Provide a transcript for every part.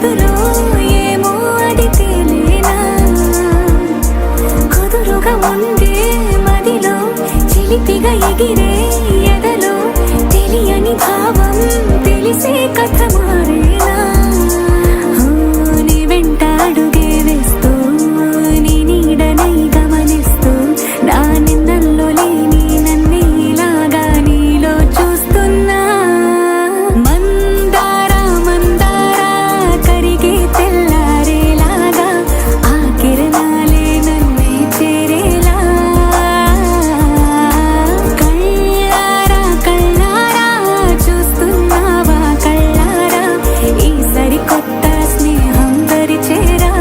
గదులో ఏమో అది తేలేనా కుదురుగా ఉండే మదిలో చిలిపిగా ఎగిరే ఎదలో తెలియని భావం తెలిసే కథ మారేనా నీ వెంట అడుగే వేస్తూ నీ నీడనై గమనిస్తూ నా నిన్నల్లో లేని నన్నే ఇలాగా నీలో చూస్తున్నా మందారా మందారా కరిగే తెల్లారేలాగా ఆ కిరణాలే నన్నే చేరేలా కళ్ళారా కళ్ళారా చూస్తున్నావా కళ్ళారా ఈ సరికొత్త స్నేహం దరిచేరా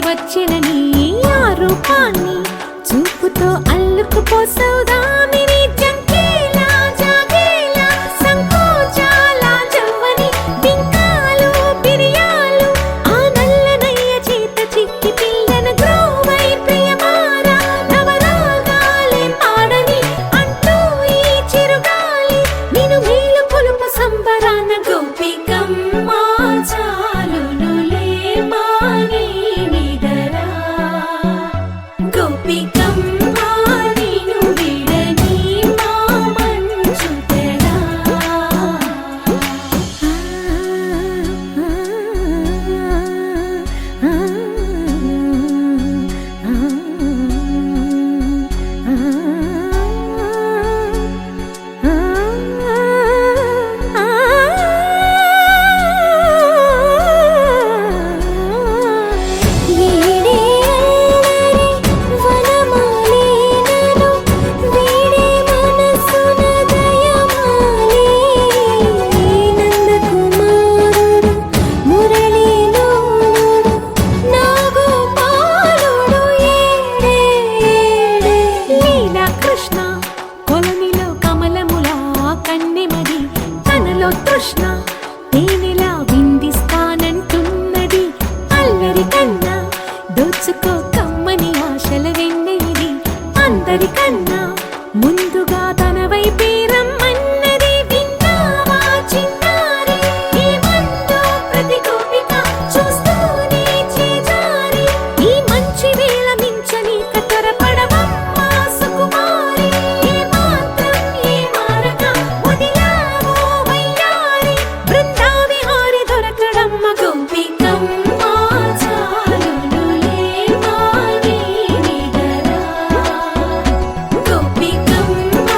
వచ్చిన నీ ఆ రూపాన్ని చూపుతో అల్లుకుపోసౌదామిని జంకేలా జాగేలా సంకోచాల జవ్వని బింకాలు బిరియాలు ఆ నల్లనయ్య చేత చిక్కి పిల్లన గ్రోవై ప్రియమారా నవరాగాలే పాడని అంటూ ఈ చిరుగాలి నిన్ను మేలు పొలుపు సంబరాన గోపికమ్మ చాలునులే మాని నిదరా గోపికమ్మ నిన్ను విడని మా మంచు తెరా కృష్ణ కొలనిలో కమలములా కన్నెమది తనలో తృష్ణ తేనెలా విందిస్తానంటున్నది అల్లరి కన్నా దోచుకో కమ్మని ఆశల వెన్నెయిది అందరికన్నా ముందుగా తన వైపే రమ్మన్నది విన్నావా చిన్నారి ఏమందో ప్రతి గోపిక చూస్తూనే చేజారి ఈ మంచి వేళ మించని కతరపడవమ్మ సుకుమారి ఏ మాత్రం ఏ మారక వదిలావో వయ్యారి బృందావిహారి దొరకడమ్మ గోపికమ్మ చాలునులే మాని నిదరా గోపికమ్మ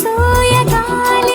అనసూయ గాలి